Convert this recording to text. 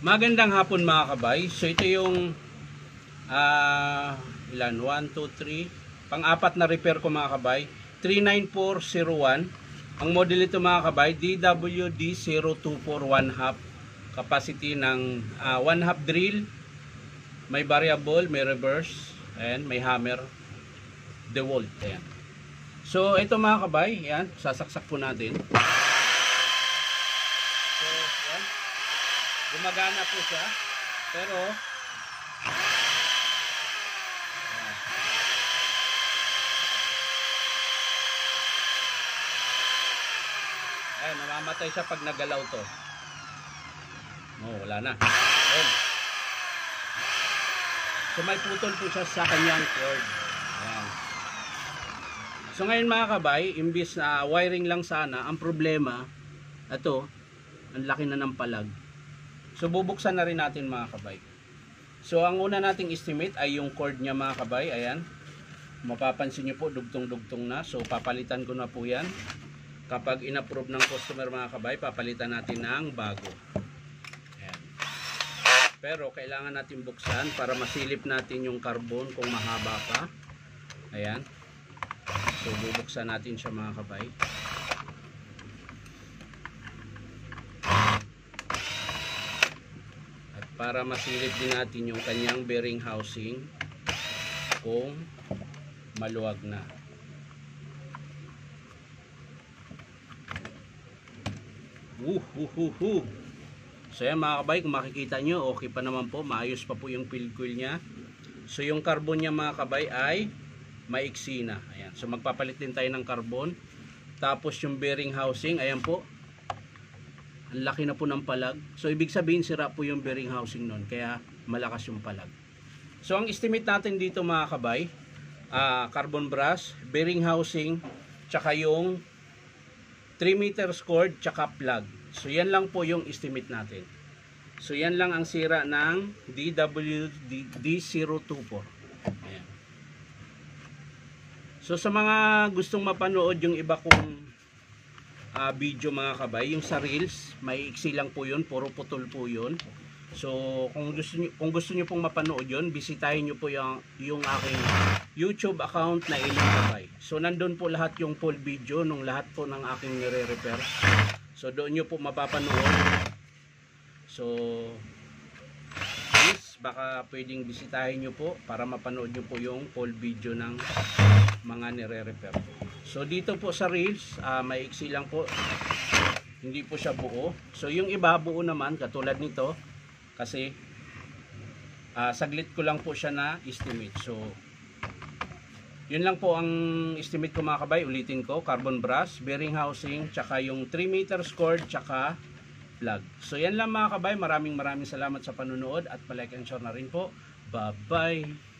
Magandang hapon mga kabay. So ito yung ilan? 1, 2, 3. Pang-apat na repair ko mga kabay. 39401. Ang model ito mga kabay, DWD024 1/2. Capacity ng 1/2 drill. May variable, may reverse, and may hammer. DeWalt. Ayan. So ito mga kabay, yan, sasaksak po natin. So, yan. Gumagana po siya, pero ayan, namamatay siya pag nagalaw to. Oh, wala na. Ayan. So may putol po siya sa kanyang cord. Ayan. So ngayon mga kabay, imbis na wiring lang sana, ang problema, ito, ang laki na ng palag. So bubuksan na rin natin mga kabay. So ang una nating estimate ay yung cord niya mga kabay. Ayan. Mapapansin nyo po, dugtong-dugtong na. So papalitan ko na po yan. Kapag in-approve ng customer mga kabay, papalitan natin ng bago. Ayan. Pero kailangan natin buksan para masilip natin yung carbon kung mahaba pa. Ayan. So bubuksan natin siya mga kabay. Para masilip din natin yung kanyang bearing housing kung maluwag na. So yan mga kabay, kung makikita nyo, okay pa naman po, maayos pa po yung field coil nya. So yung carbon nya mga kabay ay maiksi na. Ayan. So magpapalit din tayo ng carbon. Tapos yung bearing housing, ayan po, ang laki na po ng palag. So ibig sabihin sira po yung bearing housing nun, kaya malakas yung palag. So ang estimate natin dito mga kabay, carbon brass, bearing housing, tsaka yung 3 meters cord, tsaka plug. So yan lang po yung estimate natin. So yan lang ang sira ng DWD024. Ayan. So sa mga gustong mapanood yung iba kong video mga kabay, yung sa reels, may iksi lang po yun, puro putol po yun. So kung gusto niyo pong mapanood yun, bisitahin niyo po yung aking YouTube account na Iling Kabay. So nandun po lahat yung full video nung lahat po ng aking nire-repair. So doon niyo po mapapanood. So please, baka pwedeng bisitahin niyo po para mapanood niyo po yung full video ng mga nire-repair. So dito po sa reels, maiksi lang po, hindi po siya buo. So yung iba buo naman, katulad nito, kasi saglit ko lang po siya na estimate. So yun lang po ang estimate ko mga kabay. Ulitin ko, carbon brass, bearing housing, tsaka yung 3 meters cord, tsaka plug. So yan lang mga kabay, maraming salamat sa panunood at palike and share na rin po. Bye bye.